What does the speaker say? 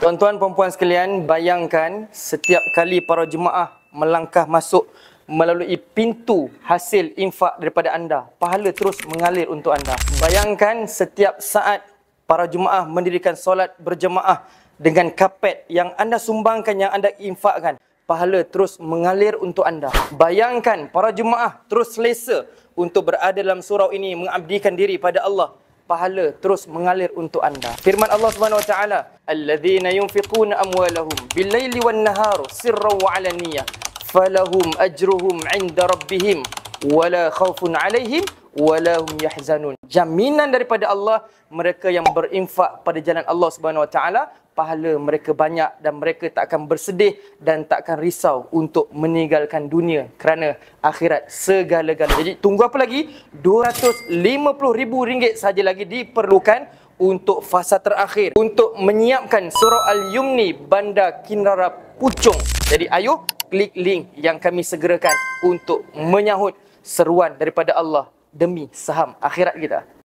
Tuan-tuan perempuan sekalian, bayangkan setiap kali para jemaah melangkah masuk melalui pintu hasil infak daripada anda, pahala terus mengalir untuk anda. Bayangkan setiap saat para jemaah mendirikan solat berjemaah dengan kapet yang anda sumbangkan, yang anda infakkan, pahala terus mengalir untuk anda. Bayangkan para jemaah terus selesa untuk berada dalam surau ini, mengabdikan diri pada Allah, pahala terus mengalir untuk anda. Firman Allah Subhanahu wa taala, "Alladzina yunfiquna amwalahum bil-laili wan-nahar sirran wa 'alaniyah, falahum ajruhum 'inda rabbihim wala khaufun 'alaihim wala hum yahzanun." Jaminan daripada Allah, mereka yang berinfak pada jalan Allah Subhanahu wa taala, pahala mereka banyak dan mereka tak akan bersedih dan tak akan risau untuk meninggalkan dunia kerana akhirat segala-galanya. Jadi tunggu apa lagi? RM250,000 saja lagi diperlukan untuk fasa terakhir, untuk menyiapkan surau Al-Yumni Bandar Kinrara Puchong. Jadi ayo klik link yang kami segerakan untuk menyahut seruan daripada Allah demi saham akhirat kita.